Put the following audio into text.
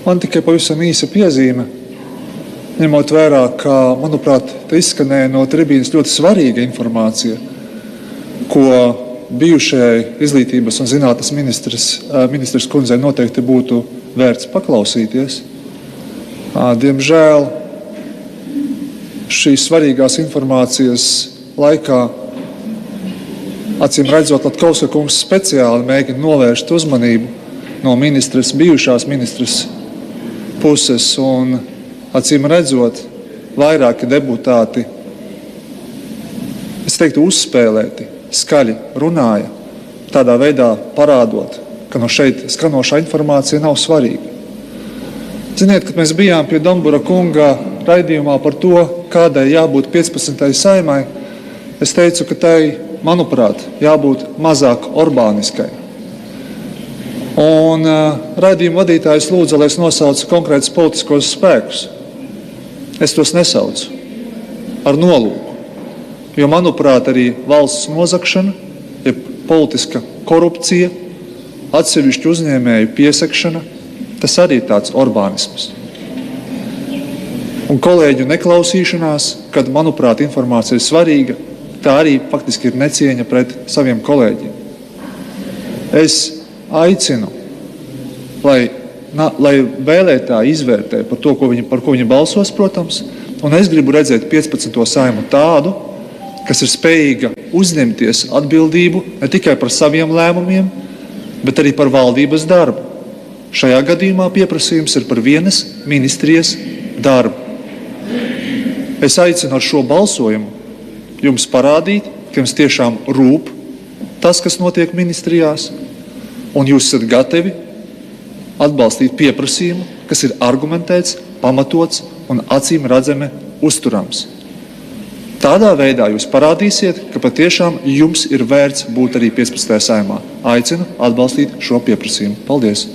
Man tikai pavisam īsa piezīme, ņemot vērā, ka, manuprāt, te izskanēja no tribīnas ļoti svarīga informācija, ko bijušajai izglītības un zinātnes ministrs kundzei noteikti būtu vērts paklausīties. Diemžēl šīs svarīgās informācijas laikā, acīm redzot, Latkovska kungs speciāli mēģina novērst uzmanību no bijušās ministras puses, un acīm redzot, vairāki deputāti, es teiktu, uzspēlēti, skaļi runāja, tādā veidā parādot, ka no šeit skanošā informācija nav svarīga. Ziniet, kad mēs bijām pie Dombura kunga raidījumā par to, kādai jābūt 15. saimai, es teicu, ka tai, manuprāt, jābūt mazāk orbāniskai. Un raidījuma vadītājs lūdza, lai es nosaucu konkrētus politiskos spēkus. Es tos nesaucu ar nolūku, jo, manuprāt, arī valsts nozagšana, ja politiska korupcija, atsevišķu uzņēmēju piesakšana, tas arī ir tāds orbānisms. Un kolēģu neklausīšanās, kad, manuprāt, informācija ir svarīga, tā arī faktiski ir necieņa pret saviem kolēģiem. Es aicinu, lai vēlētāji izvērtē par to, par ko viņi balsos, protams, un es gribu redzēt 15. saimu tādu, kas ir spējīga uzņemties atbildību ne tikai par saviem lēmumiem, bet arī par valdības darbu. Šajā gadījumā pieprasījums ir par vienas ministrijas darbu. Es aicinu ar šo balsojumu jums parādīt, ka jums tiešām rūp tas, kas notiek ministrijās, un jūs esat gatavi atbalstīt pieprasījumu, kas ir argumentēts, pamatots un acīm redzami uzturams. Tādā veidā jūs parādīsiet, ka patiešām jums ir vērts būt arī 15. saimā. Aicinu atbalstīt šo pieprasījumu. Paldies!